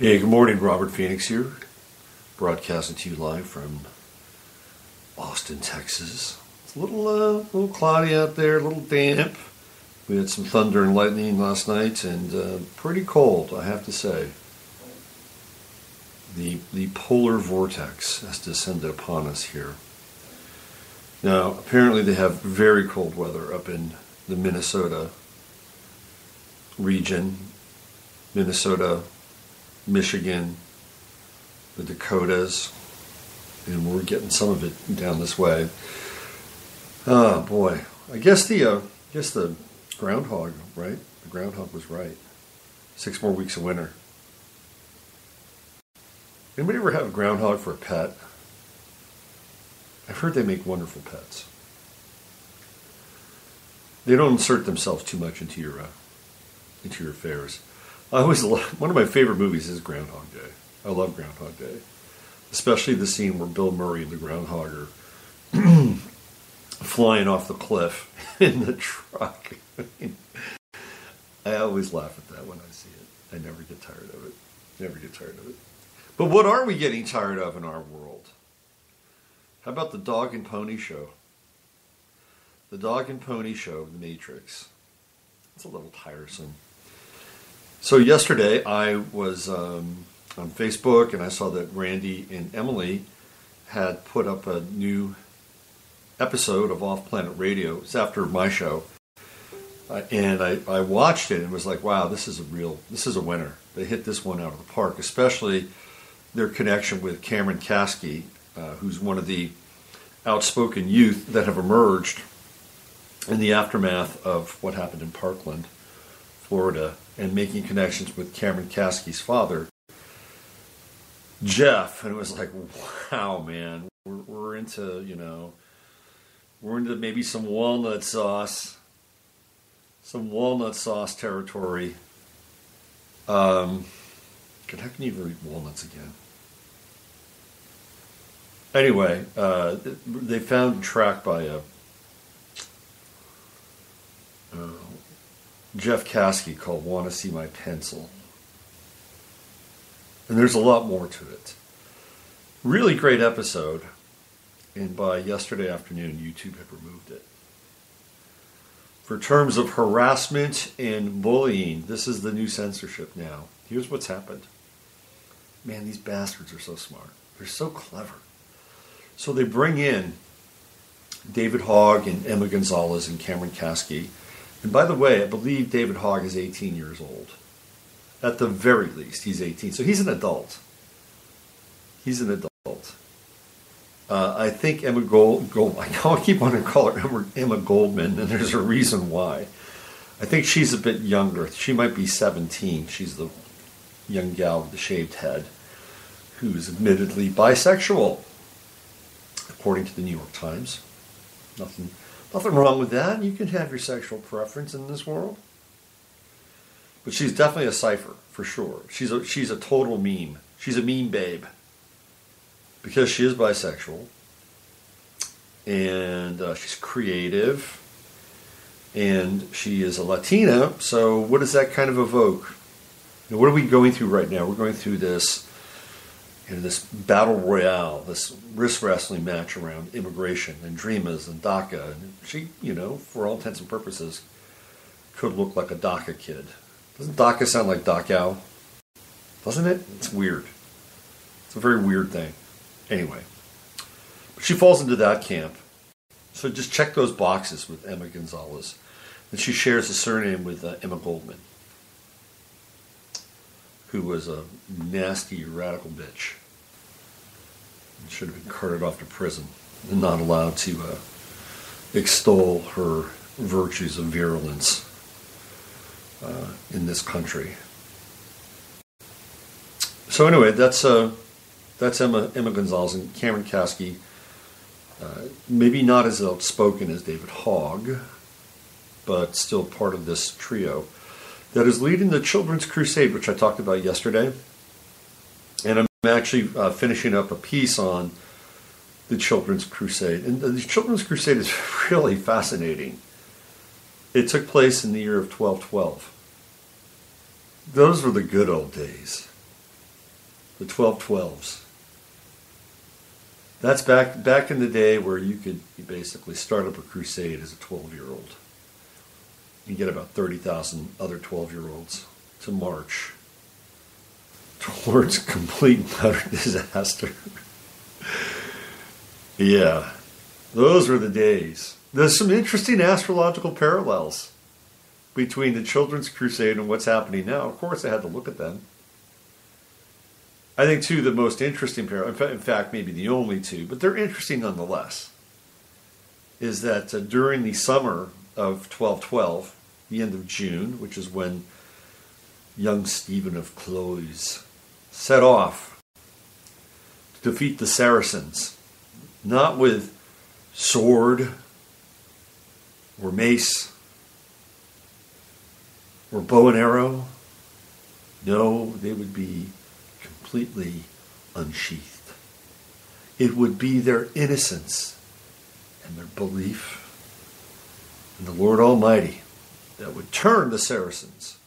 Hey, good morning. Robert Phoenix here, broadcasting to you live from Austin, Texas. It's a little cloudy out there, a little damp. We had some thunder and lightning last night, and pretty cold, I have to say. The polar vortex has descended upon us here. Now, apparently they have very cold weather up in the Minnesota region. Minnesota, Michigan, the Dakotas, and we're getting some of it down this way. Oh boy, I guess the groundhog, right? The groundhog was right. 6 more weeks of winter. Anybody ever have a groundhog for a pet? I've heard they make wonderful pets. They don't insert themselves too much into your affairs. One of my favorite movies is Groundhog Day. I love Groundhog Day. Especially the scene where Bill Murray and the groundhog are flying off the cliff in the truck. I always laugh at that when I see it. I never get tired of it. Never get tired of it. But what are we getting tired of in our world? How about the dog and pony show? The dog and pony show, The Matrix. It's a little tiresome. So yesterday I was on Facebook and I saw that Randy and Emily had put up a new episode of Off Planet Radio. It's after my show. And I watched it and was like, wow, this is a winner. They hit this one out of the park, especially their connection with Cameron Kasky, who's one of the outspoken youth that have emerged in the aftermath of what happened in Parkland, Florida, and making connections with Cameron Kasky's father, Jeff. And it was like, wow, man, we're into maybe some walnut sauce territory. How can you ever eat walnuts again? Anyway, they found a track by Jeff Kasky called "Wanna See My Pencil," and there's a lot more to it. Really great episode, and by yesterday afternoon, YouTube had removed it. For terms of harassment and bullying, this is the new censorship now. Here's what's happened. Man, these bastards are so smart. They're so clever. So they bring in David Hogg and Emma Gonzalez and Cameron Kasky. And by the way, I believe David Hogg is 18 years old. At the very least, he's 18. So he's an adult. He's an adult. I think Emma I keep wanting to call her Emma Goldman, and there's a reason why. I think she's a bit younger. She might be 17. She's the young gal with the shaved head who's admittedly bisexual, according to the New York Times. Nothing wrong with that. You can have your sexual preference in this world. But she's definitely a cipher, for sure. She's a total meme. She's a meme babe. Because she is bisexual. And she's creative. And she is a Latina. So what does that kind of evoke? What are we going through right now? We're going through this battle royale, this wrist wrestling match around immigration and DREAMers and DACA. And she, for all intents and purposes, could look like a DACA kid. Doesn't DACA sound like Dachau? Doesn't it? It's weird. It's a very weird thing. Anyway, but she falls into that camp. So just check those boxes with Emma Gonzalez. And she shares a surname with Emma Goldman, who was a nasty, radical bitch. And should have been carted off to prison and not allowed to extol her virtues of virulence in this country. So anyway, that's Emma Gonzalez and Cameron Kasky. Maybe not as outspoken as David Hogg, but still part of this trio that is leading the Children's Crusade, which I talked about yesterday. And I'm actually finishing up a piece on the Children's Crusade. And the Children's Crusade is really fascinating. It took place in the year of 1212. Those were the good old days. the 1212s. That's back in the day where you could basically start up a crusade as a 12-year-old. You get about 30,000 other 12-year-olds to march towards complete and utter disaster. Yeah, those were the days. There's some interesting astrological parallels between the Children's Crusade and what's happening now. Of course, I had to look at them. I think, too, the most interesting parallel, in fact, maybe the only two, but they're interesting nonetheless, is that during the summer of 1212, the end of June, which is when young Stephen of Cloyes set off to defeat the Saracens, not with sword or mace or bow and arrow. No, they would be completely unsheathed. It would be their innocence and their belief in the Lord Almighty that would turn the Saracens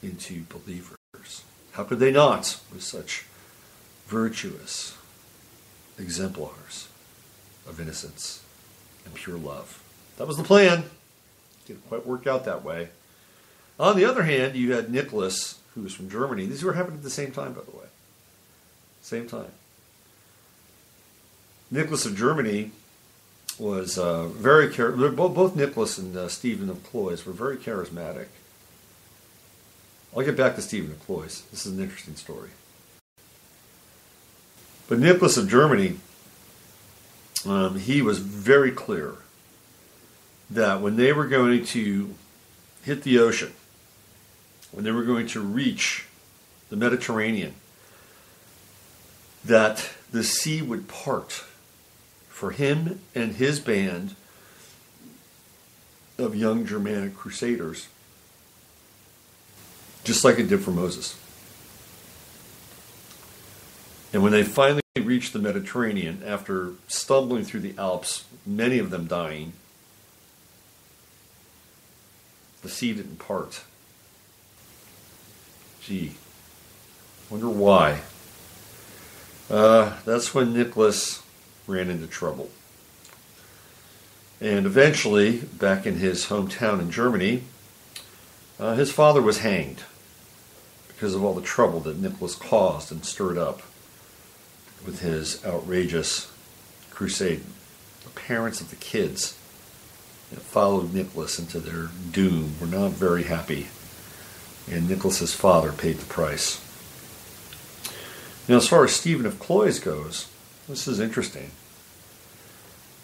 into believers. How could they not, with such virtuous exemplars of innocence and pure love? That was the plan. Didn't quite work out that way. On the other hand, you had Nicholas, who was from Germany. These were happening at the same time, by the way. Same time. Nicholas of Germany was both Nicholas and Stephen of Cloyes were very charismatic. I'll get back to Stephen of Cloyes. This is an interesting story. But Nicholas of Germany, he was very clear that when they were going to hit the ocean, when they were going to reach the Mediterranean, that the sea would part for him and his band of young Germanic crusaders, just like it did for Moses. And when they finally reached the Mediterranean, after stumbling through the Alps, many of them dying, the sea didn't part. Gee, wonder why. That's when Nicholas ran into trouble. And eventually, back in his hometown in Germany, his father was hanged because of all the trouble that Nicholas caused and stirred up with his outrageous crusade. The parents of the kids that followed Nicholas into their doom were not very happy, and Nicholas's father paid the price. Now, as far as Stephen of Cloyes goes, this is interesting.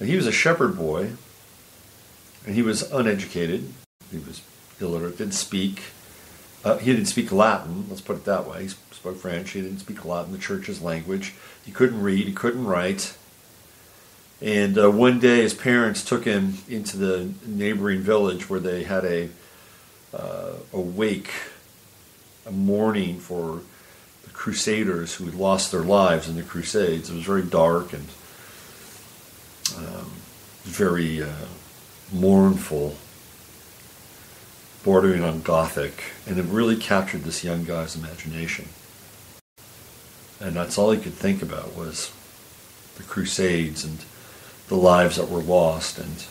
Now, he was a shepherd boy, and he was uneducated. He was illiterate, didn't speak. He didn't speak Latin, let's put it that way. He spoke French. He didn't speak Latin, the church's language. He couldn't read. He couldn't write. And one day his parents took him into the neighboring village where they had a wake, a mourning for the Crusaders who had lost their lives in the Crusades. It was very dark and very mournful, bordering on Gothic, and it really captured this young guy's imagination. And that's all he could think about was the Crusades and the lives that were lost and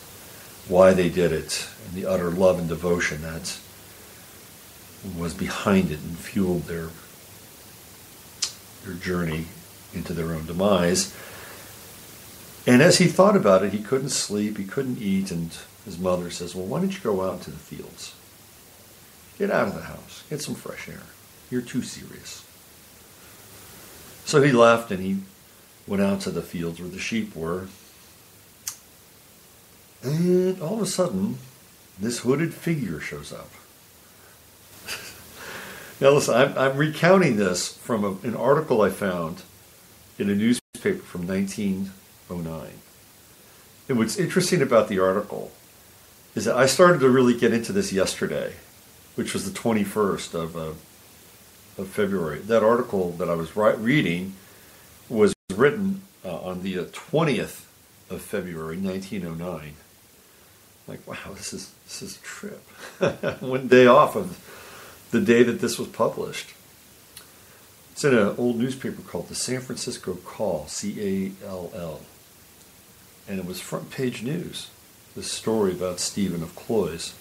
why they did it, and the utter love and devotion that was behind it and fueled their journey into their own demise. And as he thought about it, he couldn't sleep, he couldn't eat, and his mother says, well, why don't you go out into the fields? Get out of the house, get some fresh air. You're too serious. So he left and he went out to the fields where the sheep were. And all of a sudden, this hooded figure shows up. Now listen, I'm recounting this from an article I found in a newspaper from 1909. And what's interesting about the article is that I started to really get into this yesterday, which was the 21st of February. That article that I was reading was written on the 20th of February, 1909. Like, wow, this is a trip. One day off of the day that this was published. It's in an old newspaper called the San Francisco Call, Call. And it was front page news, this story about Stephen of Cloyes.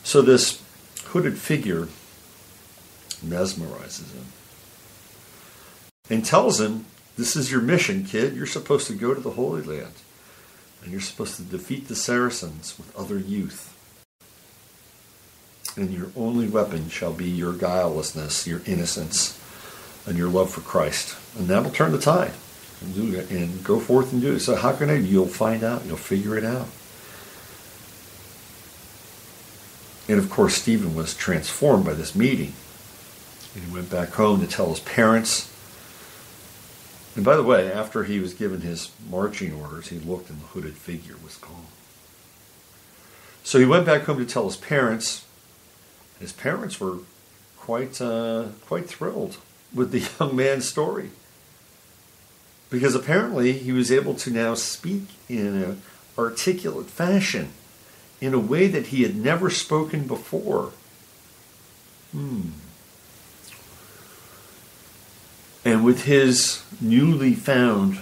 So this hooded figure mesmerizes him and tells him, this is your mission, kid. You're supposed to go to the Holy Land. And you're supposed to defeat the Saracens with other youth. And your only weapon shall be your guilelessness, your innocence, and your love for Christ. And that will turn the tide. And go forth and do it. So how can I? You'll find out. You'll figure it out. And of course, Stephen was transformed by this meeting. And he went back home to tell his parents. And by the way, after he was given his marching orders, he looked and the hooded figure was gone. So he went back home to tell his parents. His parents were quite thrilled with the young man's story. Because apparently he was able to now speak in an articulate fashion, in a way that he had never spoken before. And with his newly found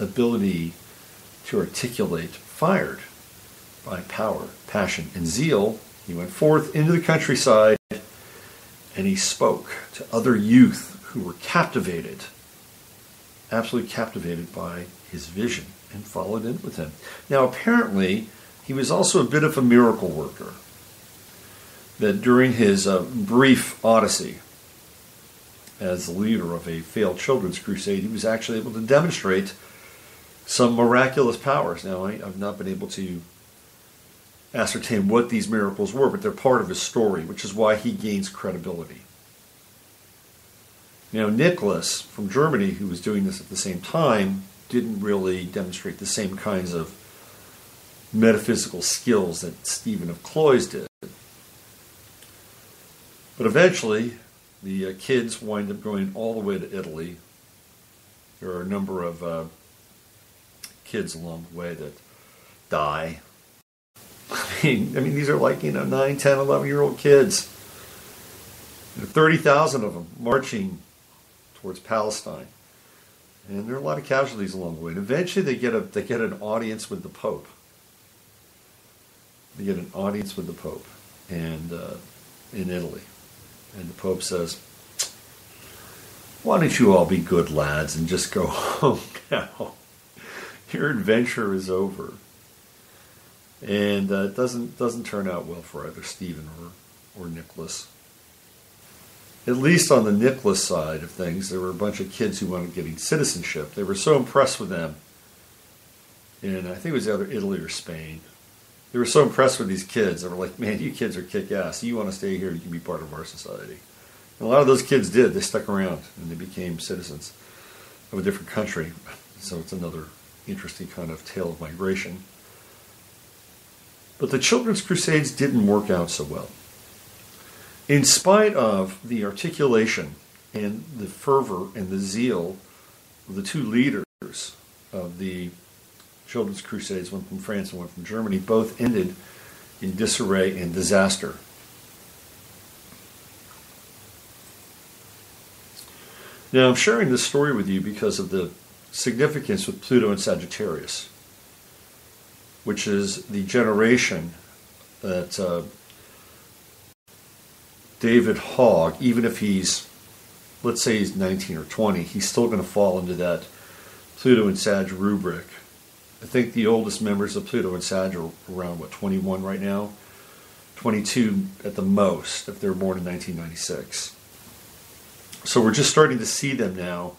ability to articulate, fired by power, passion, and zeal, he went forth into the countryside and he spoke to other youth who were captivated, absolutely captivated by his vision, and followed in with him. Now apparently he was also a bit of a miracle worker, that during his brief odyssey as the leader of a failed children's crusade, he was actually able to demonstrate some miraculous powers. Now, I've not been able to ascertain what these miracles were, but they're part of his story, which is why he gains credibility. Now, Nicholas from Germany, who was doing this at the same time, didn't really demonstrate the same kinds of metaphysical skills that Stephen of Cloyes did. But eventually, the kids wind up going all the way to Italy. There are a number of kids along the way that die. I mean, these are like, 9, 10, 11-year-old kids. 30,000 of them marching towards Palestine. And there are a lot of casualties along the way. And eventually they get an audience with the Pope. They get an audience with the Pope and in Italy. And the Pope says, why don't you all be good lads and just go home now? Your adventure is over. And it doesn't turn out well for either Stephen or Nicholas. At least on the Nicholas side of things, there were a bunch of kids who wanted getting citizenship. They were so impressed with them. And I think it was either Italy or Spain. They were so impressed with these kids. They were like, man, you kids are kick-ass. You want to stay here, you can be part of our society. And a lot of those kids did. They stuck around and they became citizens of a different country. So it's another interesting kind of tale of migration. But the Children's Crusades didn't work out so well. In spite of the articulation and the fervor and the zeal of the two leaders of the Children's Crusades, one from France and one from Germany, both ended in disarray and disaster. Now, I'm sharing this story with you because of the significance with Pluto and Sagittarius, which is the generation that David Hogg, even if he's, let's say he's 19 or 20, he's still going to fall into that Pluto and Sag rubric. I think the oldest members of Pluto and Sag are around, 21 right now? 22 at the most, if they were born in 1996. So we're just starting to see them now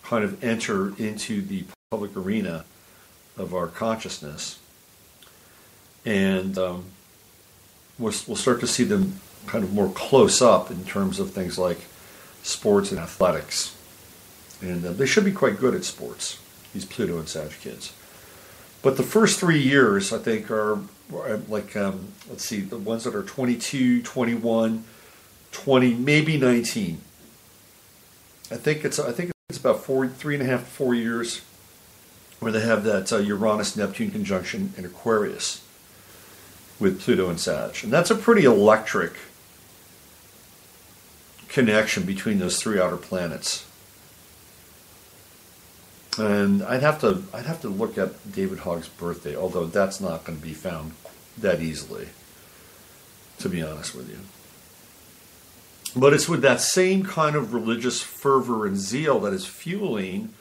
kind of enter into the public arena of our consciousness. And we'll start to see them kind of more close up in terms of things like sports and athletics. And they should be quite good at sports, these Pluto and Sag kids. But the first 3 years, I think, are like, let's see, the ones that are 22, 21, 20, maybe 19. I think it's about 3.5 to 4 years where they have that Uranus-Neptune conjunction in Aquarius with Pluto and Sag. And that's a pretty electric connection between those three outer planets. And I'd have to look at David Hogg's birthday, although that's not going to be found that easily, to be honest with you. But it's with that same kind of religious fervor and zeal that is fueling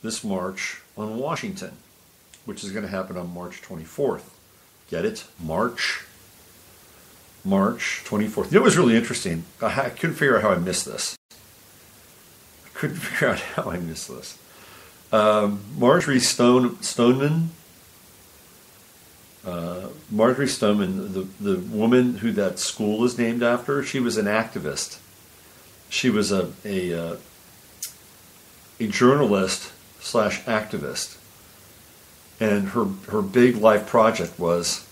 this march on Washington, which is going to happen on March 24th. Get it? March 24th. You know what was really interesting? I couldn't figure out how I missed this. Marjorie Stoneman, the woman who that school is named after, she was an activist. She was a journalist / activist, and her big life project was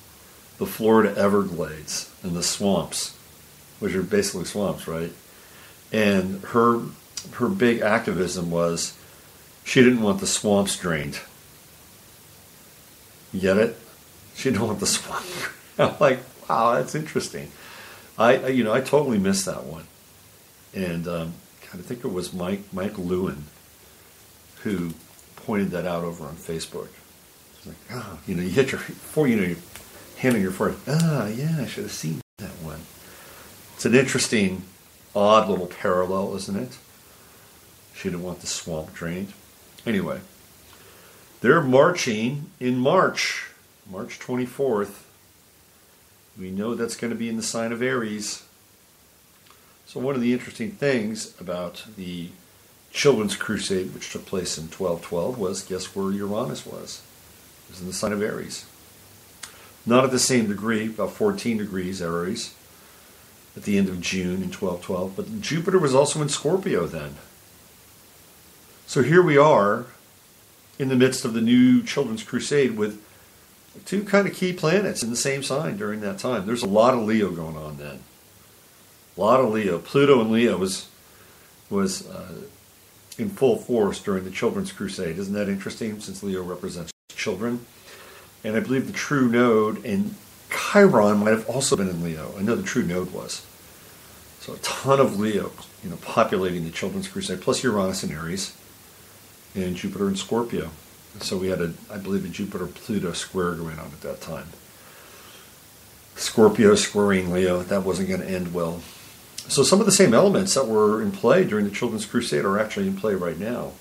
the Florida Everglades and the swamps, which are basically swamps, right? And her big activism was she didn't want the swamps drained. You get it? She didn't want the swamp. I'm like, wow, that's interesting. I totally missed that one. And I think it was Mike Lewin who pointed that out over on Facebook. It's like, you hit your hand on your forehead. Yeah, I should have seen that one. It's an interesting, odd little parallel, isn't it? She didn't want the swamp drained. Anyway, they're marching in March 24th. We know that's going to be in the sign of Aries. So one of the interesting things about the Children's Crusade, which took place in 1212, was, guess where Uranus was? It was in the sign of Aries. Not at the same degree, about 14 degrees Aries, at the end of June in 1212, but Jupiter was also in Scorpio then. So here we are in the midst of the new Children's Crusade with two kind of key planets in the same sign during that time. There's a lot of Leo going on then. A lot of Leo. Pluto and Leo was in full force during the Children's Crusade. Isn't that interesting, since Leo represents children? And I believe the true node in Chiron might have also been in Leo. I know the true node was. So a ton of Leo, populating the Children's Crusade, plus Uranus in Aries, and Jupiter in Scorpio. So we had, I believe, a Jupiter-Pluto square going on at that time. Scorpio squaring Leo, that wasn't going to end well. So some of the same elements that were in play during the Children's Crusade are actually in play right now.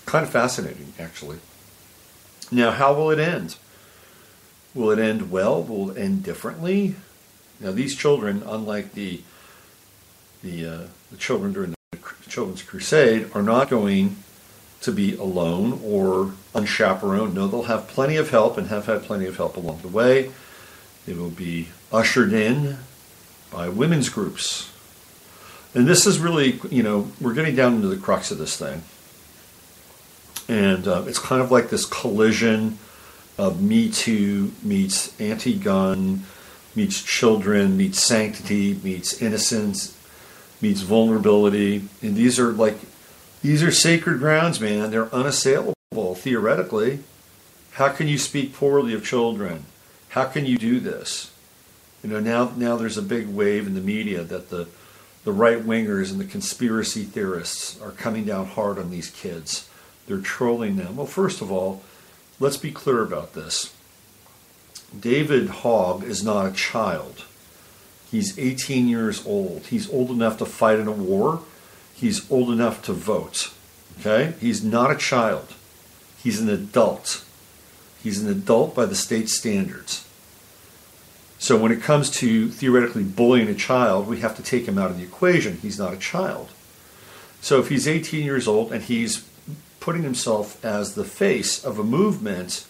Kind of fascinating, actually. Now, how will it end? Will it end well? Will it end differently? Now, these children, unlike the children during the Children's Crusade, are not going to be alone or unchaperoned. No, they'll have plenty of help and have had plenty of help along the way. They will be ushered in by women's groups. And this is really, we're getting down into the crux of this thing. And it's kind of like this collision of Me Too meets anti-gun, meets children, meets sanctity, meets innocence, meets vulnerability. And these are sacred grounds, man. They're unassailable, theoretically. How can you speak poorly of children? How can you do this? Now there's a big wave in the media that the right-wingers and the conspiracy theorists are coming down hard on these kids. They're trolling them. Well, first of all, let's be clear about this. David Hogg is not a child. He's 18 years old. He's old enough to fight in a war. He's old enough to vote. Okay? He's not a child. He's an adult. He's an adult by the state standards. So when it comes to theoretically bullying a child, we have to take him out of the equation. He's not a child. So if he's 18 years old and he's putting himself as the face of a movement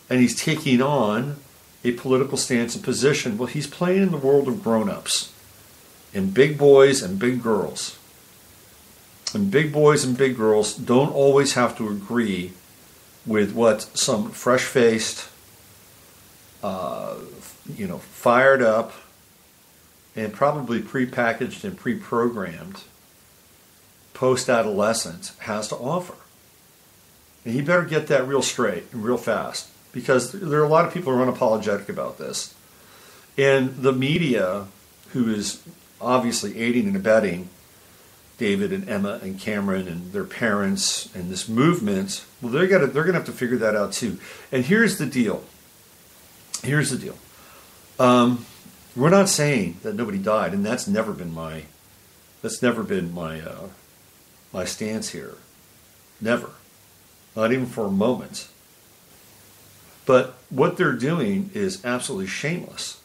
and he's taking on a political stance and position, well, he's playing in the world of grown-ups and big boys and big girls. And big boys and big girls don't always have to agree with what some fresh-faced, fired up and probably prepackaged and pre-programmed post-adolescent has to offer. And he better get that real straight and real fast, because there are a lot of people who are unapologetic about this. And the media, who is obviously aiding and abetting David and Emma and Cameron and their parents and this movement, well, they're gonna have to figure that out too. And here's the deal. Here's the deal. We're not saying that nobody died, and that's never been my my stance here. Never. Not even for a moment. But what they're doing is absolutely shameless.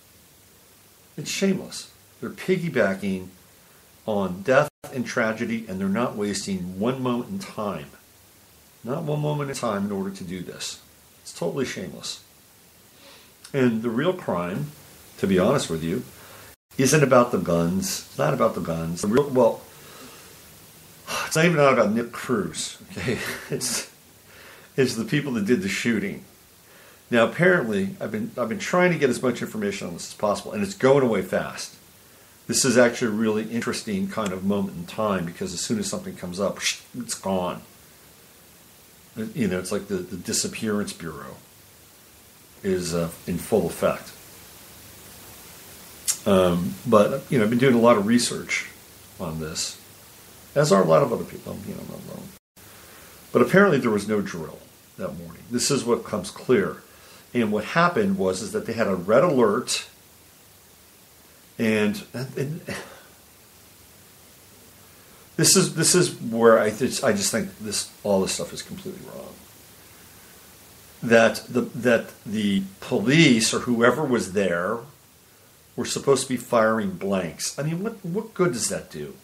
It's shameless. They're piggybacking on death and tragedy, and they're not wasting one moment in time. Not one moment in time in order to do this. It's totally shameless. And the real crime, to be honest with you, isn't about the guns. It's not about the guns. It's not even about Nick Cruz. Okay, it's the people that did the shooting. Now, apparently, I've been trying to get as much information on this as possible, and it's going away fast. This is actually a really interesting kind of moment in time, because as soon as something comes up, it's gone. You know, it's like the Disappearance Bureau is in full effect. But, you know, I've been doing a lot of research on this, as are a lot of other people. You know, I'm not alone. But apparently there was no drill that morning. This is what comes clear. And what happened was that they had a red alert, and this is where I just think all this stuff is completely wrong. That the police or whoever was there were supposed to be firing blanks. I mean, what good does that do?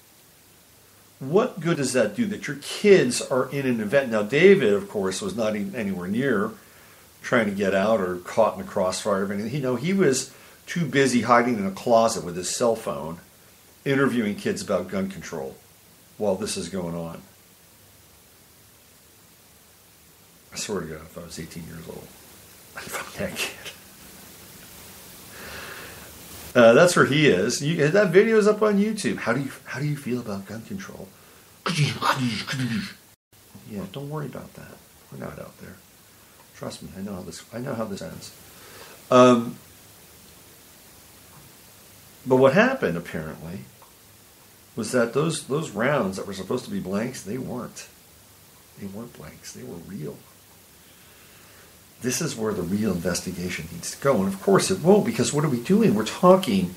What good does that do that your kids are in an event? Now, David, of course, was not even anywhere near trying to get out or caught in the crossfire of anything. He was too busy hiding in a closet with his cell phone, interviewing kids about gun control while this is going on. I swear to God, if I was 18 years old, I'd fuck that kid. That's where he is. That video is up on YouTube. How do you feel about gun control? Yeah, don't worry about that. We're not out there. Trust me, I know how this ends. But what happened apparently was that those rounds that were supposed to be blanks, they weren't. They weren't blanks. They were real. This is where the real investigation needs to go. And of course it won't, because what are we doing? We're talking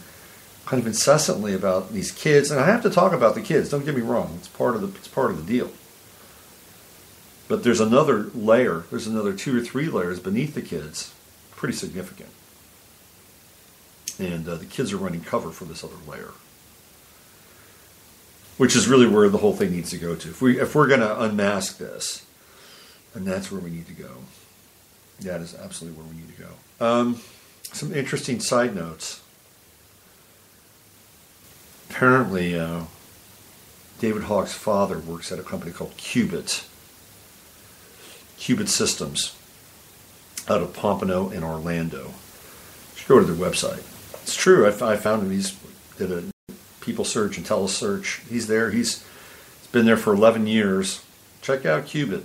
kind of incessantly about these kids. And I have to talk about the kids, don't get me wrong. It's part of the deal. But there's another layer, there's another 2 or 3 layers beneath the kids, pretty significant. And the kids are running cover for this other layer, which is really where the whole thing needs to go to. If we're going to unmask this, and that's where we need to go. That is absolutely where we need to go. Some interesting side notes. Apparently, David Hawk's father works at a company called Qubit Systems, out of Pompano in Orlando. You should go to their website. It's true. I found him. He's did a people search and telesearch. He's there. He's been there for 11 years. Check out Qubit.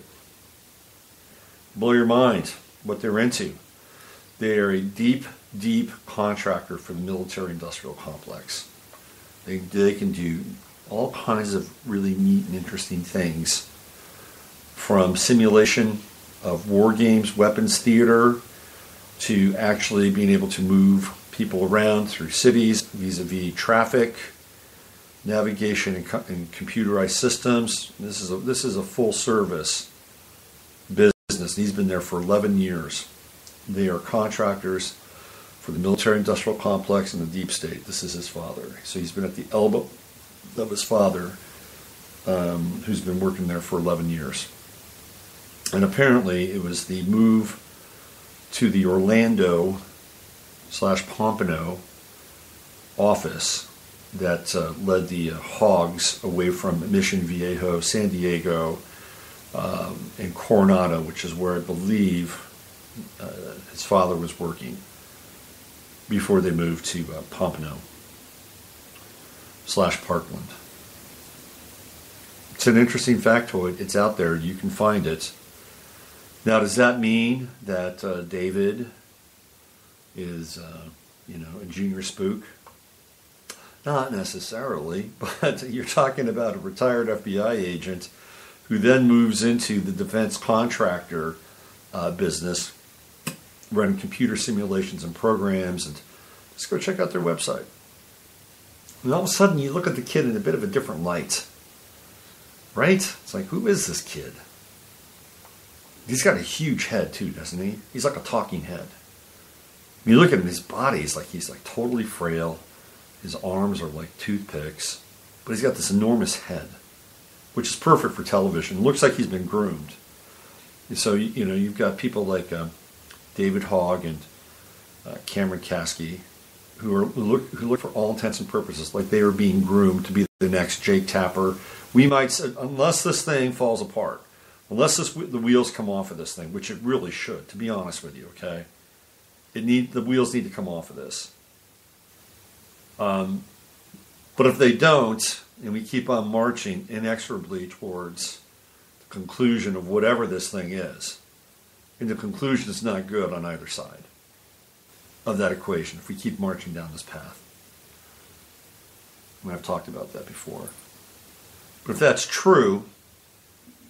Blow your mind what they're into. They are a deep contractor for the military-industrial complex. They can do all kinds of really neat and interesting things, from simulation of war games, weapons theater, to actually being able to move people around through cities vis-a-vis traffic, navigation and computerized systems. This is a full service business. He's been there for 11 years. They are contractors for the military-industrial complex and the deep state. This is his father. So he's been at the elbow of his father, who's been working there for 11 years. And apparently it was the move to the Orlando/Pompano office that led the Hogs away from Mission Viejo, San Diego, and Coronado, which is where I believe his father was working before they moved to Pompano/Parkland. It's an interesting factoid. It's out there. You can find it. Now, does that mean that David is, a junior spook? Not necessarily, but you're talking about a retired FBI agent who then moves into the defense contractor business, running computer simulations and programs, and just go check out their website. And all of a sudden you look at the kid in a bit of a different light. Right? It's like, who is this kid? He's got a huge head too, doesn't he? He's like a talking head. When you look at him, his body is like, he's like totally frail. His arms are like toothpicks. But he's got this enormous head, which is perfect for television. It looks like he's been groomed. And so, you know, you've got people like David Hogg and Cameron Kasky who look for all intents and purposes like they are being groomed to be the next Jake Tapper. We might say, unless this thing falls apart, unless the wheels come off of this thing, which it really should, to be honest with you, okay? The wheels need to come off of this. But if they don't, and we keep on marching inexorably towards the conclusion of whatever this thing is, and the conclusion is not good on either side of that equation, if we keep marching down this path. And I've talked about that before. But if that's true,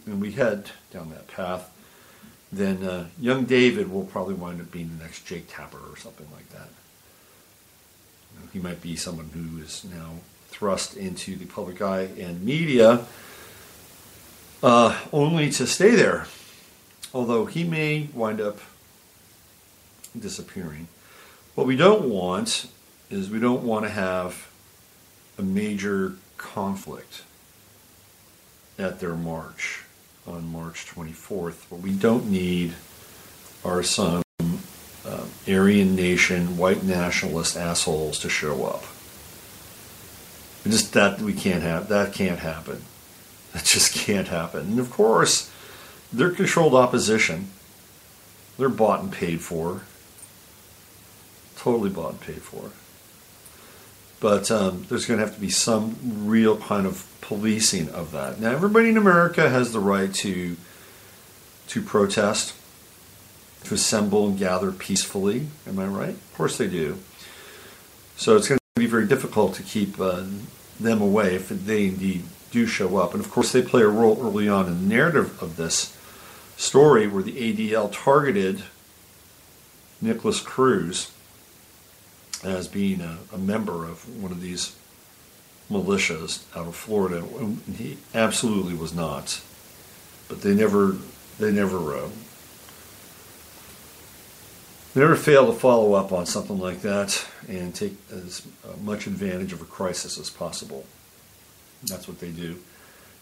and we head down that path, then young David will probably wind up being the next Jake Tapper or something like that. You know, he might be someone who is now thrust into the public eye and media only to stay there. Although he may wind up disappearing. What we don't want is we don't want to have a major conflict at their march on March 24th. What we don't need are some Aryan nation, white nationalist assholes to show up. Just that we can't have. That can't happen. That just can't happen. And of course, they're controlled opposition. They're bought and paid for. Totally bought and paid for. But there's going to have to be some real kind of policing of that. Now, everybody in America has the right to protest, to assemble and gather peacefully. Am I right? Of course they do. So it's going to be very difficult to keep them away if they indeed do show up. And of course they play a role early on in the narrative of this story where the ADL targeted Nicholas Cruz as being a member of one of these militias out of Florida. And he absolutely was not. But they never fail to follow up on something like that and take as much advantage of a crisis as possible. That's what they do.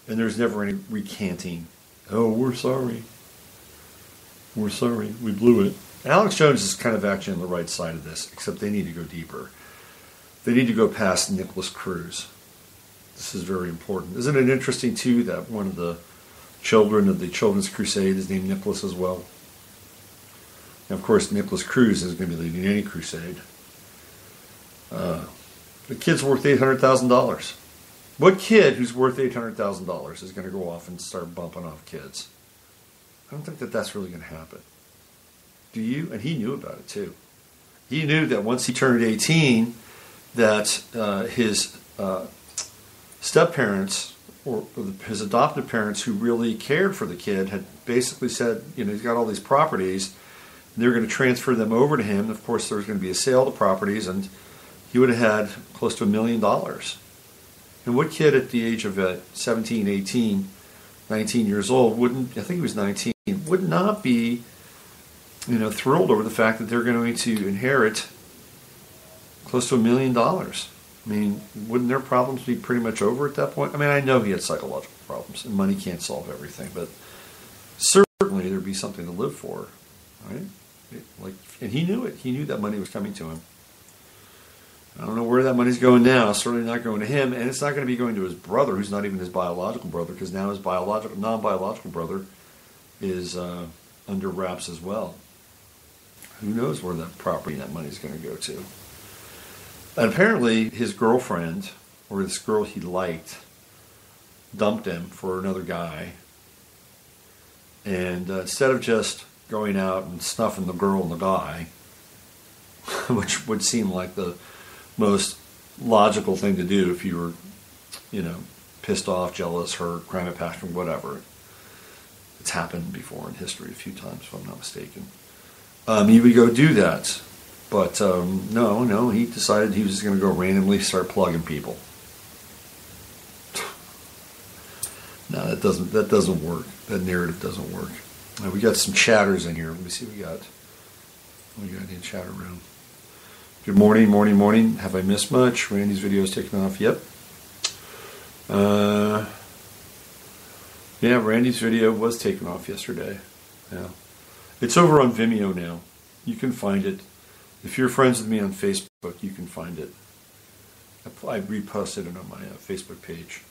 And there's never any recanting. Oh, we're sorry. We're sorry. We blew it. Alex Jones is kind of actually on the right side of this, except they need to go deeper. They need to go past Nicholas Cruz. This is very important. Isn't it interesting, too, that one of the children of the Children's Crusade is named Nicholas as well? Now, of course, Nicholas Cruz is going to be leading any crusade. The kid's worth $800,000. What kid who's worth $800,000 is going to go off and start bumping off kids? I don't think that that's really going to happen. Do you? And he knew about it, too. He knew that once he turned 18, that his step-parents or his adoptive parents who really cared for the kid had basically said, you know, he's got all these properties, and they're going to transfer them over to him. Of course, there was going to be a sale of the properties, and he would have had close to $1 million. And what kid at the age of 17, 18, 19 years old wouldn't, I think he was 19, would not be, you know, thrilled over the fact that they're going to inherit close to $1 million. I mean, wouldn't their problems be pretty much over at that point? I mean, I know he had psychological problems, and money can't solve everything, but certainly there'd be something to live for, right? And he knew it. He knew that money was coming to him. I don't know where that money's going now. Certainly not going to him, and it's not going to be going to his brother, who's not even his biological brother, because now his non-biological brother is under wraps as well. Who knows where that property and that money is going to go to? And apparently his girlfriend, or this girl he liked, dumped him for another guy. And instead of just going out and snuffing the girl and the guy, which would seem like the most logical thing to do if you were, pissed off, jealous, hurt, crime of passion, whatever. It's happened before in history a few times, if I'm not mistaken. You would go do that. But no, he decided he was just going to go randomly start plugging people. No, that doesn't work. That narrative doesn't work. We got some chatters in here. Let me see what we got. What do we got in the chatter room? Good morning, morning. Have I missed much? Randy's video is taken off. Yep. Yeah, Randy's video was taken off yesterday. Yeah. It's over on Vimeo now. You can find it. If you're friends with me on Facebook, you can find it. I reposted it on my Facebook page.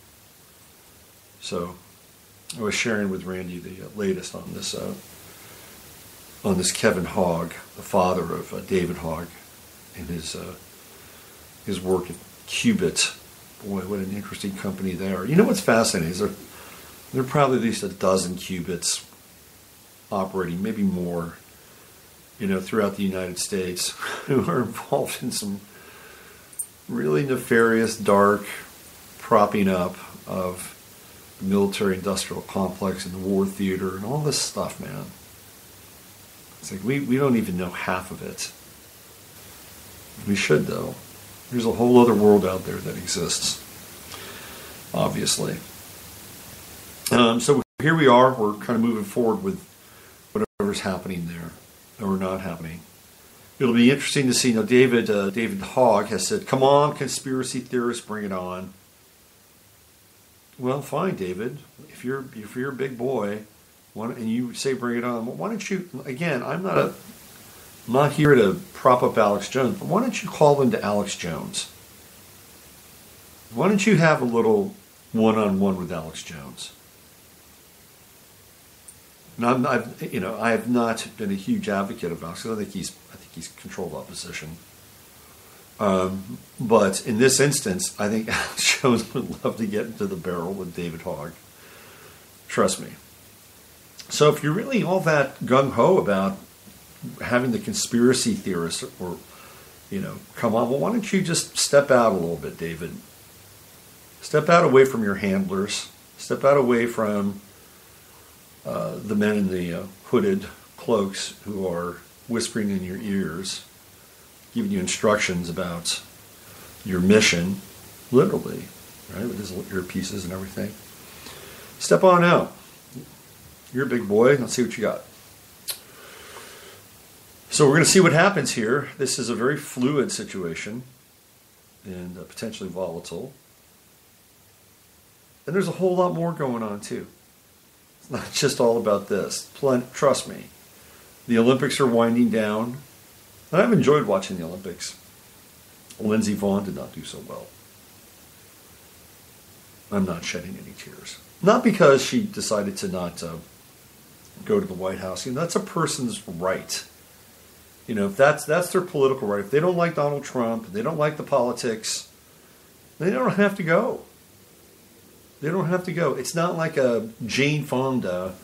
So I was sharing with Randy the latest on this Kevin Hogg, the father of David Hogg, and his work at Qubit. Boy, what an interesting company they are. You know what's fascinating is there are probably at least a dozen qubits operating, maybe more, throughout the United States, who are involved in some really nefarious, dark propping up of the military-industrial complex and the war theater and all this stuff, man. It's like we don't even know half of it. We should, though. There's a whole other world out there that exists, obviously. So here we are. We're kind of moving forward with whatever's happening there, or not happening. It'll be interesting to see. Now, David Hogg has said, "Come on, conspiracy theorists, bring it on." Well, fine, David. If you're a big boy, and you say bring it on, well, why don't you? Again, I'm not here to prop up Alex Jones, but why don't you call into Alex Jones? Why don't you have a little one-on-one with Alex Jones? And I have not been a huge advocate of Alex, because I think he's controlled opposition. But in this instance, I think Alex Jones would love to get into the barrel with David Hogg. Trust me. So if you're really all that gung-ho about having the conspiracy theorists, or, come on, well, why don't you just step out a little bit, David? Step out away from your handlers. Step out away from the men in the hooded cloaks who are whispering in your ears, giving you instructions about your mission, literally, right, with his earpieces and everything. Step on out. You're a big boy. Let's see what you got. So we're going to see what happens here. This is a very fluid situation and potentially volatile. And there's a whole lot more going on, too. It's not just all about this. Trust me. The Olympics are winding down. And I've enjoyed watching the Olympics. Lindsey Vonn did not do so well. I'm not shedding any tears. Not because she decided to not go to the White House. That's a person's right. If that's their political right. If they don't like Donald Trump, they don't like the politics, they don't have to go. They don't have to go. It's not like a Jane Fonda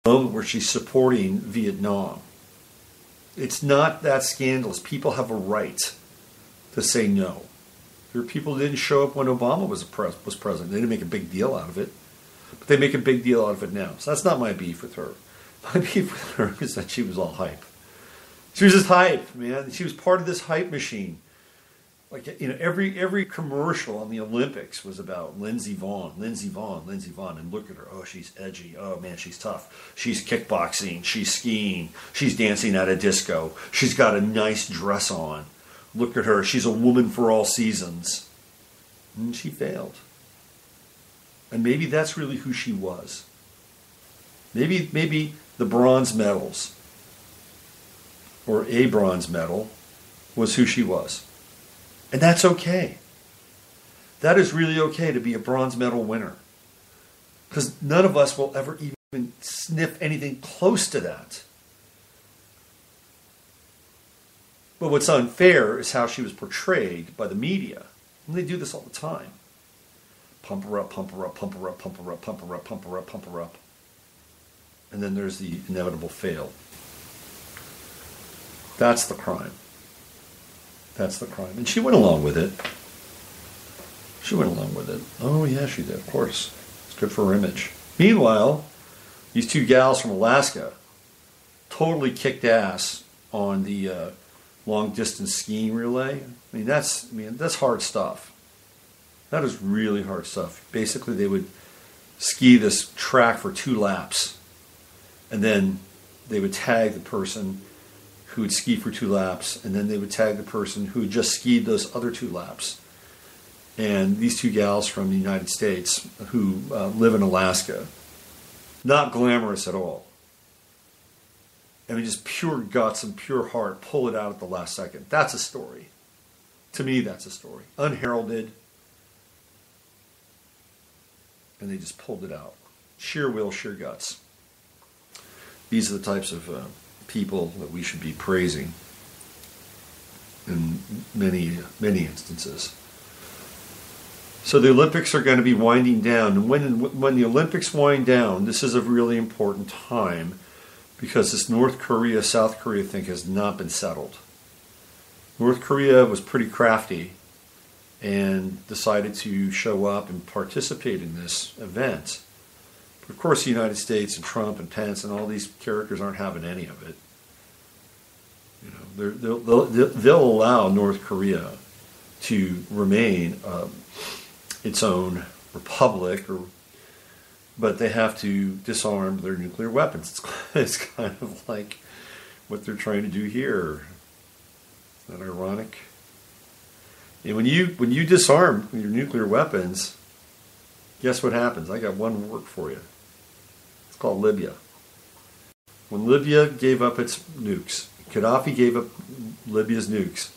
moment where she's supporting Vietnam. It's not that scandalous. People have a right to say no. There are people who didn't show up when Obama was president. They didn't make a big deal out of it. But they make a big deal out of it now. So that's not my beef with her. My beef with her is that she was all hype. She was just hype, man. She was part of this hype machine. Like, every commercial on the Olympics was about Lindsey Vonn. And look at her. Oh, she's edgy. Oh, man, she's tough. She's kickboxing. She's skiing. She's dancing at a disco. She's got a nice dress on. Look at her. She's a woman for all seasons. And she failed. And maybe that's really who she was. Maybe the bronze medals, or a bronze medal, was who she was. And that's okay. That is really okay to be a bronze medal winner. Because none of us will ever even sniff anything close to that. But what's unfair is how she was portrayed by the media. And they do this all the time. Pump her up, pump her up, pump her up, pump her up, pump her up, pump her up, pump her up. And then there's the inevitable fail. That's the crime. That's the crime. And she went along with it. She went along with it. Oh, yeah, she did, of course. It's good for her image. Meanwhile, these two gals from Alaska totally kicked ass on the long-distance skiing relay. That's hard stuff. That is really hard stuff. Basically, they would ski this track for 2 laps, and then they would tag the person who would ski for 2 laps, and then they would tag the person who had just skied those other 2 laps. And these two gals from the United States who live in Alaska, not glamorous at all. I mean, just pure guts and pure heart, pull it out at the last second. That's a story. To me, that's a story. Unheralded. And they just pulled it out. Sheer will, sheer guts. These are the types of people that we should be praising in many, many instances. So the Olympics are going to be winding down. And when the Olympics wind down, this is a really important time because this North Korea, South Korea thing has not been settled. North Korea was pretty crafty and decided to show up and participate in this event. But of course, the United States and Trump and Pence and all these characters aren't having any of it. You know, they'll allow North Korea to remain its own republic, but they have to disarm their nuclear weapons. It's kind of like what they're trying to do here. Isn't that ironic? And when you disarm your nuclear weapons, guess what happens? I got one word for you. It's called Libya. When Libya gave up its nukes, Gaddafi gave up Libya's nukes.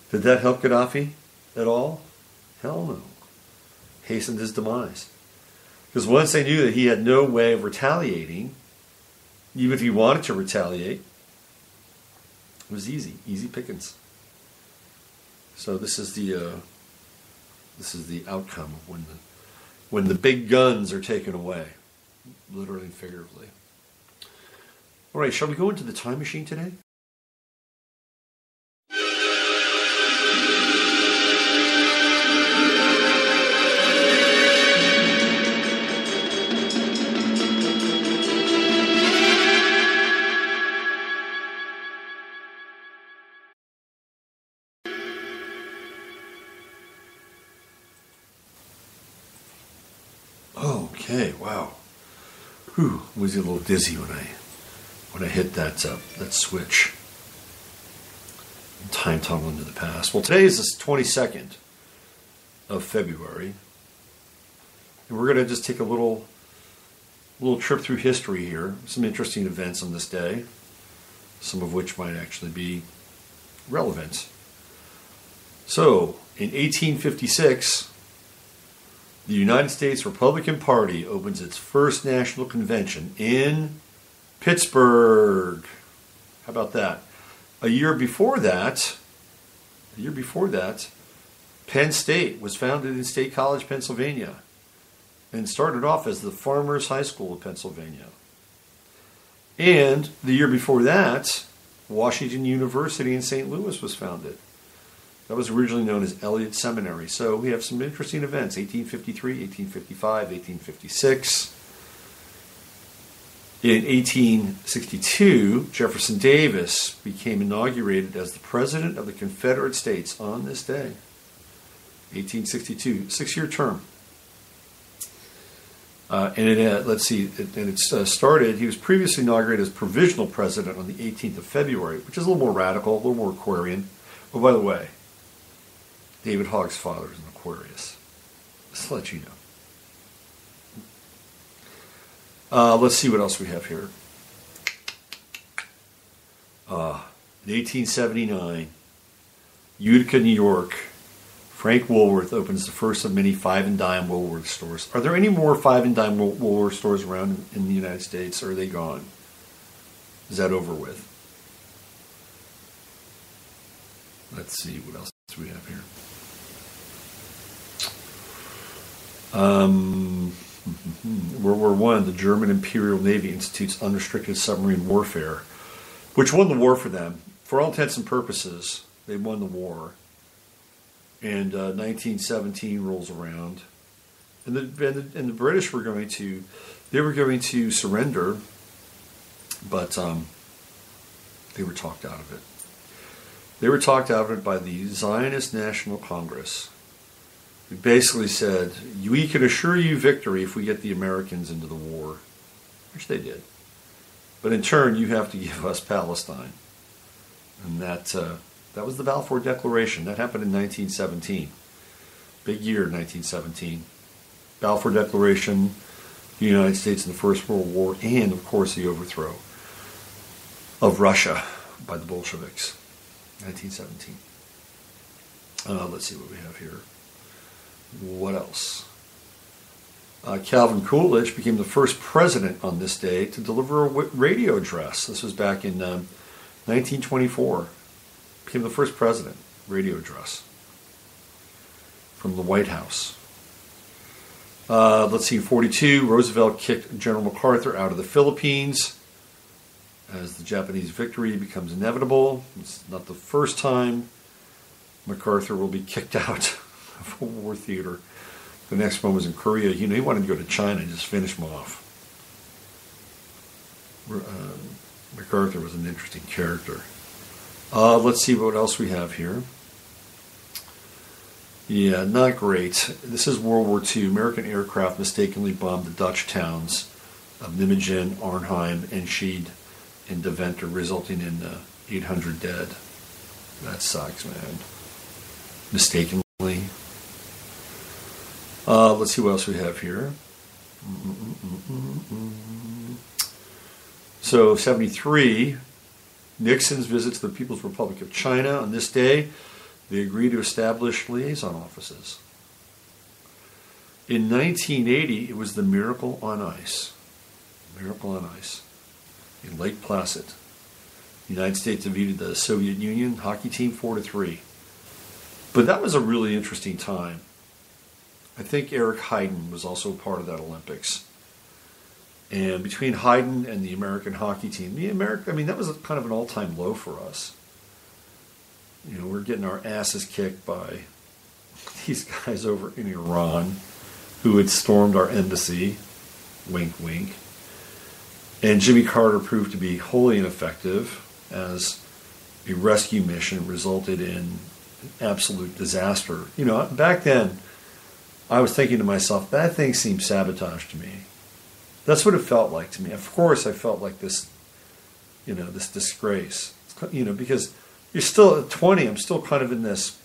Did that help Gaddafi at all? Hell no. Hastened his demise. Because once they knew that he had no way of retaliating, even if he wanted to retaliate, it was easy pickings. So this is the outcome of when the big guns are taken away, literally and figuratively. All right, shall we go into the time machine today? Okay, wow. Whew, was a little dizzy when I hit that switch. Time tunnel into the past. Well, today is the 22nd of February, and we're going to just take a little trip through history here. Some interesting events on this day, some of which might actually be relevant. So, in 1856. The United States Republican Party opens its first national convention in Pittsburgh. How about that? A year before that, Penn State was founded in State College, Pennsylvania, and started off as the Farmers High School of Pennsylvania. And the year before that, Washington University in St. Louis was founded. That was originally known as Eliot Seminary. So we have some interesting events, 1853, 1855, 1856. In 1862, Jefferson Davis became inaugurated as the President of the Confederate States on this day. 1862, 6-year term. Started, he was previously inaugurated as Provisional President on the 18th of February, which is a little more radical, a little more Aquarian. Oh, by the way, David Hogg's father is an Aquarius. Just to let you know. Let's see what else we have here. In 1879, Utica, New York, Frank Woolworth opens the first of many 5-and-dime Woolworth stores. Are there any more 5-and-dime Woolworth stores around in the United States, or are they gone? Is that over with? Let's see what else we have here. World War I, the German Imperial Navy institutes unrestricted submarine warfare, which won the war for them. For all intents and purposes, they won the war. And 1917 rolls around, and the British were going to surrender, but they were talked out of it. They were talked out of it by the Zionist National Congress, who basically said, "We can assure you victory if we get the Americans into the war," which they did. But in turn, you have to give us Palestine, and that was the Balfour Declaration. That happened in 1917. Big year, 1917. Balfour Declaration, the United States in the First World War, and of course the overthrow of Russia by the Bolsheviks. 1917. Let's see what we have here. What else? Calvin Coolidge became the first president on this day to deliver a radio address. This was back in 1924. Became the first president. Radio address from the White House. Let's see, 42, Roosevelt kicked General MacArthur out of the Philippines as the Japanese victory becomes inevitable. It's not the first time MacArthur will be kicked out of a war theater. The next one was in Korea. He wanted to go to China and just finish them off. MacArthur was an interesting character. Let's see what else we have here. Yeah, not great. This is World War II. American aircraft mistakenly bombed the Dutch towns of Nijmegen, Arnhem, and Schied in Deventer, resulting in 800 dead. That sucks, man. Mistakenly. Let's see what else we have here. So, 73, Nixon's visit to the People's Republic of China. On this day, they agreed to establish liaison offices. In 1980, it was the Miracle on Ice. Miracle on Ice. In Lake Placid. The United States defeated the Soviet Union hockey team 4-3. But that was a really interesting time. I think Eric Heiden was also part of that Olympics. And between Heiden and the American hockey team, that was kind of an all-time low for us. We're getting our asses kicked by these guys over in Iran who had stormed our embassy. Wink, wink. And Jimmy Carter proved to be wholly ineffective as a rescue mission resulted in absolute disaster. Back then, I was thinking to myself, that thing seemed sabotage to me. That's what it felt like to me. Of course, I felt like this, this disgrace. Because you're still at 20, I'm still kind of in this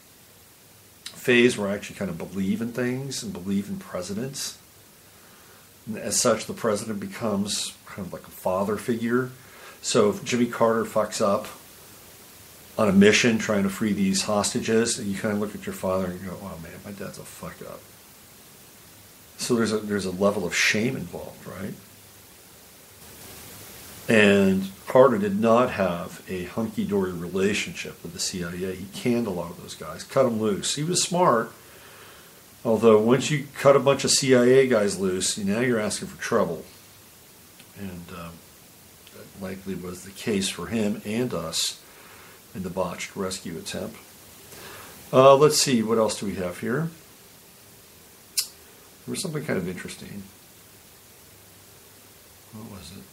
phase where I actually kind of believe in things and believe in presidents. And as such, the president becomes kind of like a father figure. So if Jimmy Carter fucks up on a mission trying to free these hostages, you kind of look at your father and you go, oh man, my dad's a fuck up. So there's a level of shame involved, right? And Carter did not have a hunky-dory relationship with the CIA. He canned a lot of those guys, cut them loose. He was smart, although once you cut a bunch of CIA guys loose, now you're asking for trouble. And that likely was the case for him and us in the botched rescue attempt. Let's see, what else do we have here? There was something kind of interesting. What was it?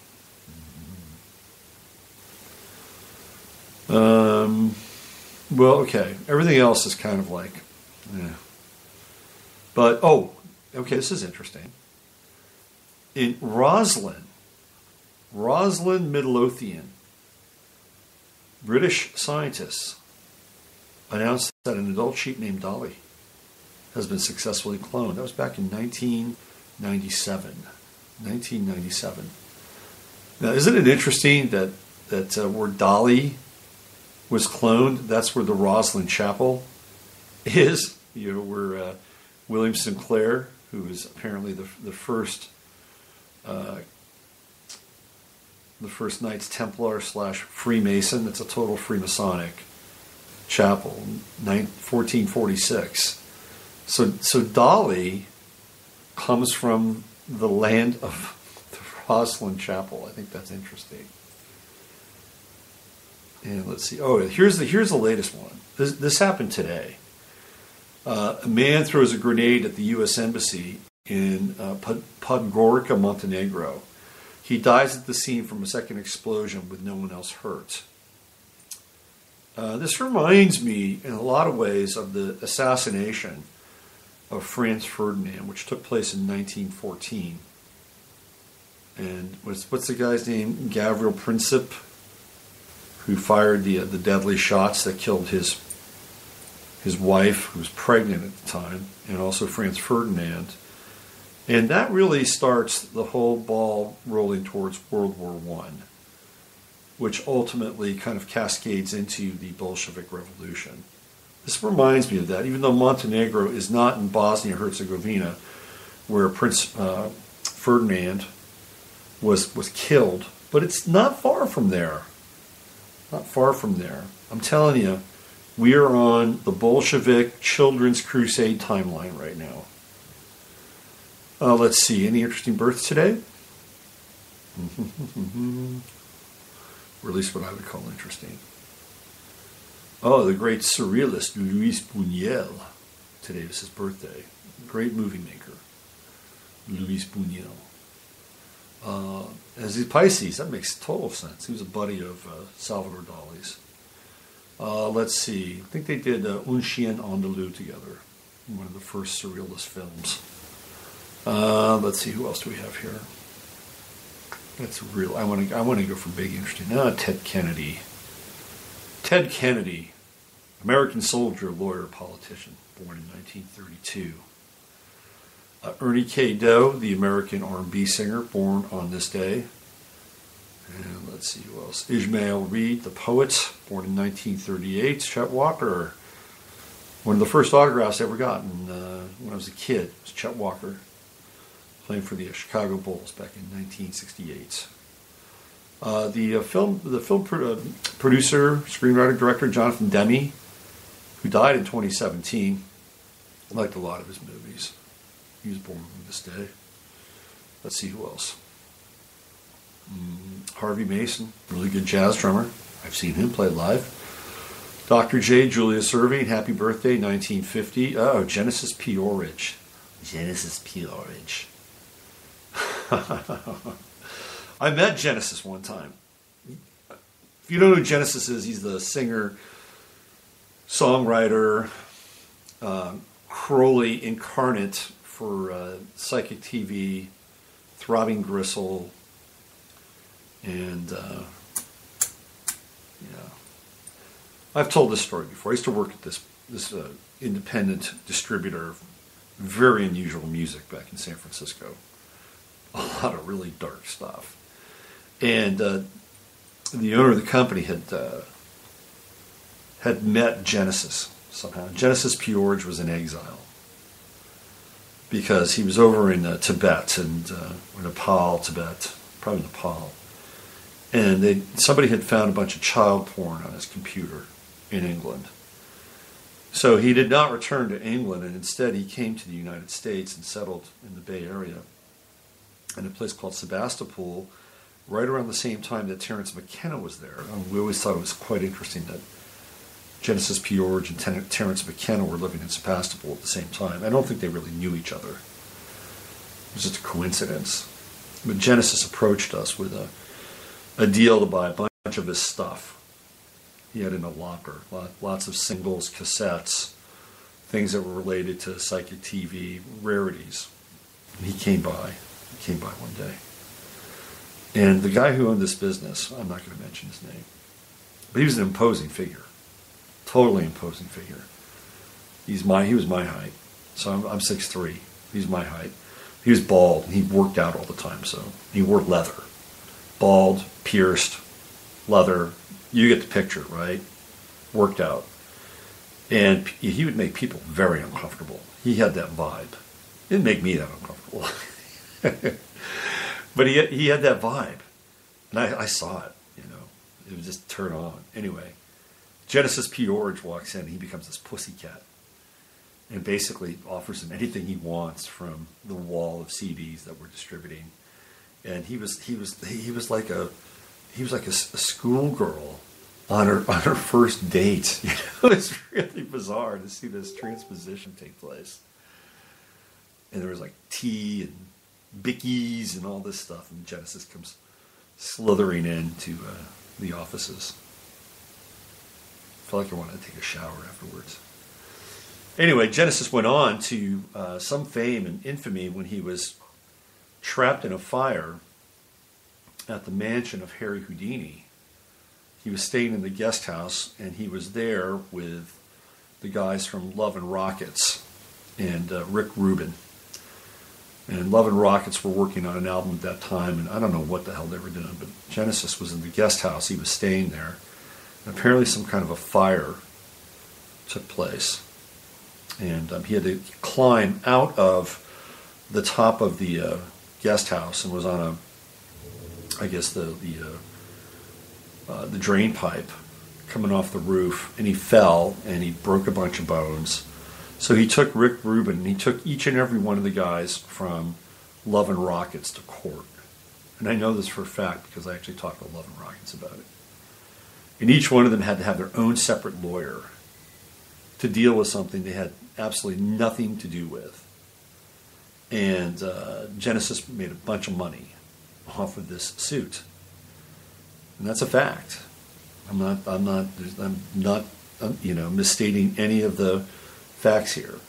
Well, okay. Everything else is kind of like, But, okay, this is interesting. In Roslyn, Midlothian, British scientists announced that an adult sheep named Dolly has been successfully cloned. That was back in 1997. 1997. Now, isn't it interesting that where Dolly was cloned, that's where the Roslyn Chapel is? Where William Sinclair, who is apparently the first Knights Templar / Freemason. It's a total Freemasonic chapel, 1446. So Dolly comes from the land of the Roslyn Chapel. I think that's interesting. And let's see. Oh, here's the latest one. This happened today. A man throws a grenade at the U.S. Embassy in Podgorica, Montenegro. He dies at the scene from a second explosion with no one else hurt. This reminds me, in a lot of ways, of the assassination of Franz Ferdinand, which took place in 1914. And what's the guy's name? Gavril Princip, who fired the deadly shots that killed his wife, who was pregnant at the time, and also Franz Ferdinand. And that really starts the whole ball rolling towards World War I, which ultimately kind of cascades into the Bolshevik Revolution. This reminds me of that, even though Montenegro is not in Bosnia-Herzegovina, where Prince Ferdinand was killed, but it's not far from there. Not far from there. I'm telling you, we are on the Bolshevik Children's Crusade timeline right now. Let's see, any interesting births today? Or at least what I would call interesting. Oh, the great surrealist Luis Buñuel. Today was his birthday. Great movie maker, Luis Buñuel. As he's Pisces, that makes total sense. He was a buddy of Salvador Dali's. Let's see. I think they did Un Chien Andalou together, one of the first surrealist films. Let's see, who else do we have here? That's real. I want to go for big, interesting. Ted Kennedy. Ted Kennedy, American soldier, lawyer, politician, born in 1932. Ernie K. Doe, the American R&B singer, born on this day. And let's see who else. Ishmael Reed, the poet, born in 1938. Chet Walker, one of the first autographs I ever gotten when I was a kid was Chet Walker, playing for the Chicago Bulls back in 1968. The film producer, screenwriter, director Jonathan Demme, who died in 2017. I liked a lot of his movies. He was born on this day. Let's see who else. Harvey Mason, really good jazz drummer. I've seen him play live. Dr. J. Julius Irving, happy birthday, 1950. Oh, Genesis P. Orridge. Genesis P. Orridge. I met Genesis one time. If you don't know who Genesis is, he's the singer, songwriter, Crowley incarnate for Psychic TV, Throbbing Gristle, and I've told this story before. I used to work at this independent distributor, very unusual music back in San Francisco. A lot of really dark stuff. And the owner of the company had met Genesis somehow. Genesis P. Orridge was in exile because he was over in Tibet and Nepal, probably Nepal. And somebody had found a bunch of child porn on his computer in England. So he did not return to England, and instead he came to the United States and settled in the Bay Area in a place called Sebastopol, right around the same time that Terence McKenna was there. And we always thought it was quite interesting that Genesis P. Orridge and Terence McKenna were living in Sebastopol at the same time. I don't think they really knew each other. It was just a coincidence. But Genesis approached us with a deal to buy a bunch of his stuff. He had in a locker lots of singles, cassettes, things that were related to Psychic TV, rarities. And he came by one day. And the guy who owned this business, I'm not going to mention his name, but he was an imposing figure. Totally imposing figure. He was my height. So I'm 6'3". He's my height. He was bald, and he worked out all the time, so he wore leather. Bald, pierced, leather. You get the picture, right? Worked out. And he would make people very uncomfortable. He had that vibe. It didn't make me that uncomfortable. But he had that vibe. And I saw it, It would just turn on. Anyway, Genesis P. Orridge walks in, and he becomes this pussycat. And basically offers him anything he wants from the wall of CDs that we're distributing. And he was like a schoolgirl on her first date. You know, it's really bizarre to see this transposition take place. And there was like tea and bickies and all this stuff, and Genesis comes slithering into the offices. I feel like I wanted to take a shower afterwards. Anyway, Genesis went on to some fame and infamy when he was trapped in a fire at the mansion of Harry Houdini. He was staying in the guest house, and he was there with the guys from Love and Rockets and Rick Rubin. And Love and Rockets were working on an album at that time, and I don't know what the hell they were doing, but Genesis was in the guest house. He was staying there. And apparently some kind of a fire took place. And he had to climb out of the top of the guest house and was on I guess the drain pipe coming off the roof, and he fell and he broke a bunch of bones. So he took Rick Rubin and he took each and every one of the guys from Love and Rockets to court. And I know this for a fact because I actually talked to Love and Rockets about it. And each one of them had to have their own separate lawyer to deal with something they had absolutely nothing to do with. And Genesis made a bunch of money off of this suit. And that's a fact. I'm not misstating any of the facts here.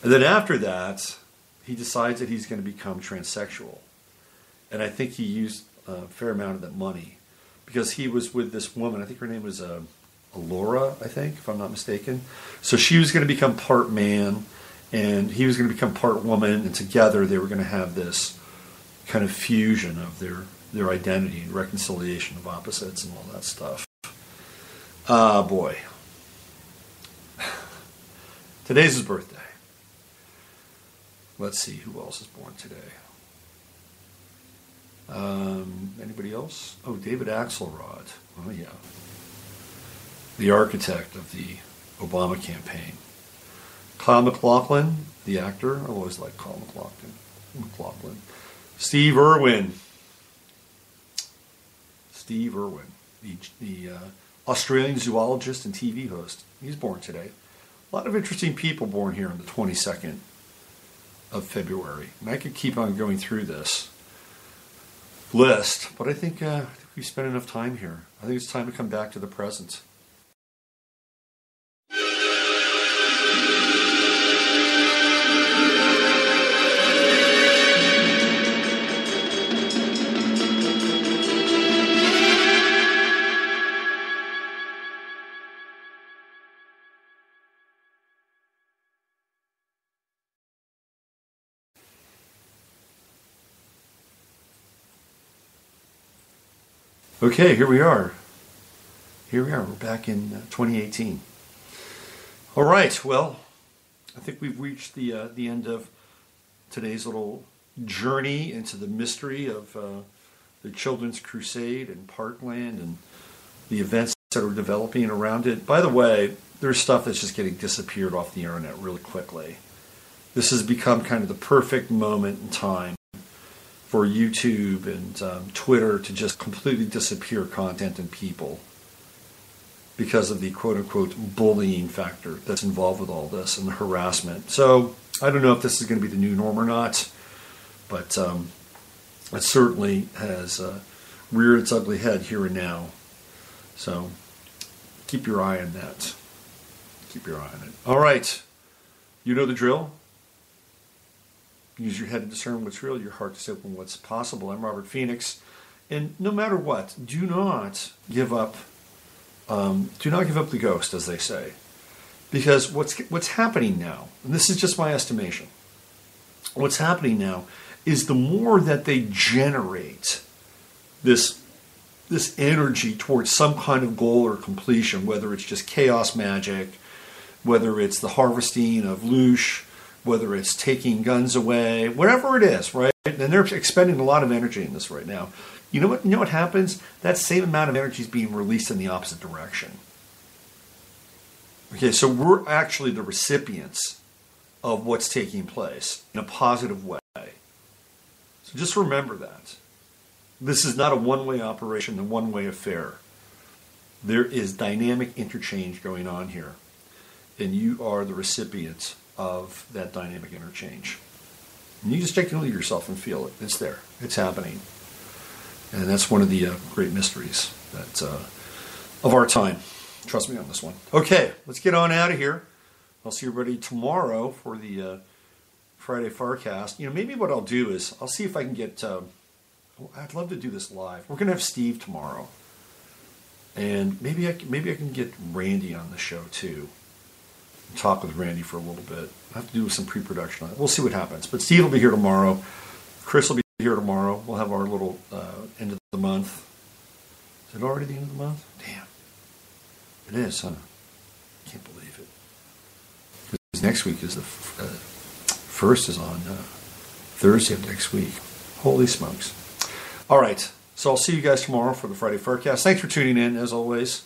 And then after that, he decides that he's going to become transsexual. And I think he used a fair amount of that money because he was with this woman. I think her name was Laura, I think, if I'm not mistaken. So she was going to become part man, and he was going to become part woman, and together they were going to have this kind of fusion of their identity and reconciliation of opposites and all that stuff. Ah, boy. Today's his birthday. Let's see who else is born today. Anybody else? Oh, David Axelrod. Oh, yeah. The architect of the Obama campaign. Kyle MacLachlan, the actor. I've always liked Kyle MacLachlan. Steve Irwin. Steve Irwin, the Australian zoologist and TV host. He's born today. A lot of interesting people born here on the 22nd of February. And I could keep on going through this list, but I think we've spent enough time here. I think it's time to come back to the present. Okay, here we are. We're back in 2018. All right, well, I think we've reached the end of today's little journey into the mystery of the Children's Crusade and Parkland and the events that are developing around it. By the way, there's stuff that's just getting disappeared off the internet really quickly. This has become kind of the perfect moment in time for YouTube and Twitter to just completely disappear content and people because of the quote-unquote bullying factor that's involved with all this and the harassment. So I don't know if this is going to be the new norm or not, but it certainly has reared its ugly head here and now. So keep your eye on that. Keep your eye on it. All right. You know the drill. Use your head to discern what's real, your heart to say what's possible. I'm Robert Phoenix. And no matter what, do not give up. Do not give up the ghost, as they say. Because what's happening now, and this is just my estimation, what's happening now is the more that they generate this energy towards some kind of goal or completion, whether it's just chaos magic, whether it's the harvesting of loosh, whether it's taking guns away, whatever it is, right? And they're expending a lot of energy in this right now. You know what happens? That same amount of energy is being released in the opposite direction. Okay, so we're actually the recipients of what's taking place in a positive way. So just remember that. This is not a one-way operation, a one-way affair. There is dynamic interchange going on here, and you are the recipient of that dynamic interchange. And you just take note of yourself and feel it. It's there. It's happening. And that's one of the great mysteries that of our time. Trust me on this one. Okay, let's get on out of here. I'll see everybody tomorrow for the Friday Farcast. Maybe what I'll do is I'll see if I can get... I'd love to do this live. We're going to have Steve tomorrow. And maybe I can get Randy on the show too. Talk with Randy for a little bit. I have to do some pre-production on it. We'll see what happens. But Steve will be here tomorrow. Chris will be here tomorrow. We'll have our little end of the month. Is it already the end of the month? Damn. It is, huh? Can't believe it. Because next week is the first is on Thursday of next week. Holy smokes. All right. So I'll see you guys tomorrow for the Friday Farcast. Thanks for tuning in, as always.